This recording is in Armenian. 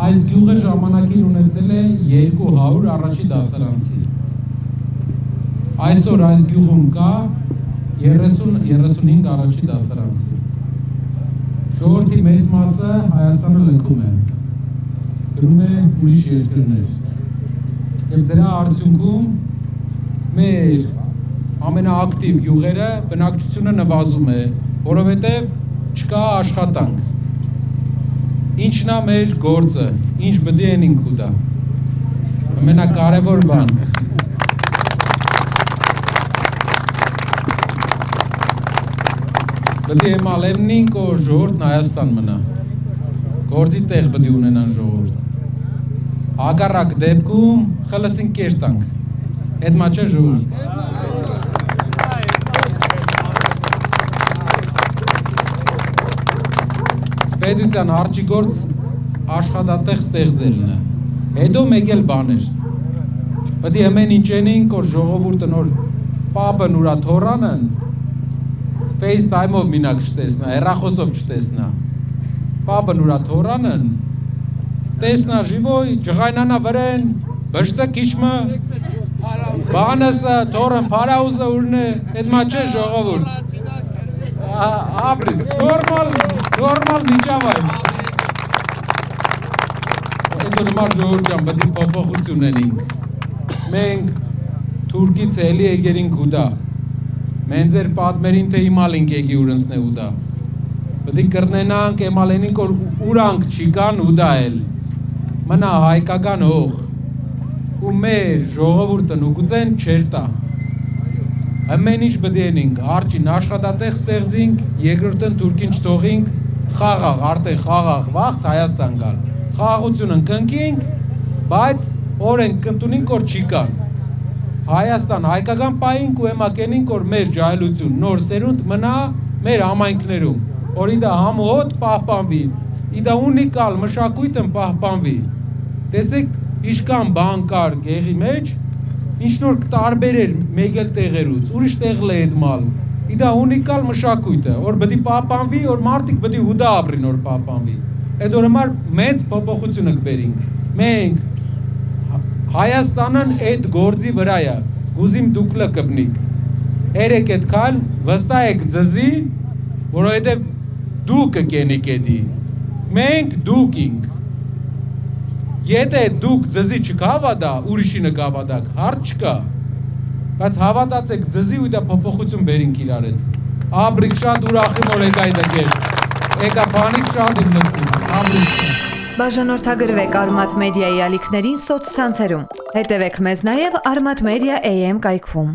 Այս գյուղը ժամանակին ունեցել է 200 առաջի դասարանցի։ Այսօր այս գյուղում կա 30-35 առաջի դասարանցի։ Ժողովրդի մեծ մասը Հայաստանը լքում է, գնում է ուրիշ երկրներ։ Եվ դրա արդյունքում մեր ամենաակտիվ գյուղերը բնակչությունը նվազում է, որովհետև չկա աշխատանք։ Ինչն է մեր գործը, ինչ պետք է ենք ուտա։ Ամենակարևոր բան։ Պետք է մալեննինք, որ ժողովուրդն Հայաստան մնա։ Գործի տեղ պետք է ունենան ժողովուրդ։ Հակառակ դեպքում խլսին կերտանք։ Այդ մա չէ ժողովուրդ։ Պետության արջի գործ աշխատատեղ ստեղծելն է։ Հետո մեկ էլ բաներ։ Պետք է ամեն ինչ անենք, որ ժողովուրդը նոր պապն ուրա թորանն FaceTime-ով մինակ չտեսնա, հեռախոսով չտեսնա։ Պապն ուրա թորանն տեսնա ժիվոյ, ջղայնանա վրեն, բշտը քիչմը, բանասը, թորն փարաուզը ուրնե, այդ մա չէ ժողովուրդ։ Ապրիս, նորմալ միջավ այլ։ Այդ նմար ժողորդ ճան, բդի փոփոխություն ենինք։ Մենք թուրքից հելի եգերինք ուդա։ Մենք ձեր պատմերին թե իմալինք եգի ուրնսն է ուդա։ Բդի կրնենանք, եմալենինք, որ ուրանք չիկան ուդա էլ։ Մնա հայկական հող։ Ու մեր ժողովուրդն ու գուծեն չերտա։ Ամեն ինչ պետք է անենք, արջին աշխատատեղ ստեղծենք, երկրորդն Թուրքին չթողենք, խաղաղ, արդեն խաղաղ վաղտ Հայաստան գալ։ Խաղաղությունը կնքենք, բայց օրենք կընդունենք, որ չի կան։ Հայաստան հայկական պայինք ու եմակենինք, որ մեր ջահելություն, նոր սերունդ մնա մեր համայնքներում, որ իդա համոհոտ պահպանվի, իդա ունիկալ մշակույթն պահպանվի։ Տեսեք, իշկան բան կար գեղի մեջ, ինչ նոր տարբեր էր մեկ էլ տեղերուց, ուրիշ տեղ լեդ մալ, իդա ունիկալ մշակույթը, որ պետք է պահպանվի, որ մարդիկ պետք է հուդա ապրին, որ պահպանվի։ Այդ որ համար մեծ փոփոխություն կբերենք։ Մենք Հայաստանն այդ գործի վրա է, գուզիմ դուք լկբնիկ։ Երեք այդքան վստահ ձզի, որովհետև դուք կենիք էդի։ Մենք դուք ենք։ Եթե դուք ձզի չկավադա, ուրիշինը կավադակ, հարդ չկա, բայց հավատացեք ձզի ու դա փոփոխություն բերինք իրար հետ։ Աբրիկ շատ ուրախ եմ, որ եկա այդ եկեր, եկա բանիկ շատ եմ լսում, աբրիկ շատ։ Բաժանորդագրվեք Արմաթ մեդիայի ալիքներին սոցցանցերում, հետևեք մեզ նաև Արմաթ մեդիա AM կայքում։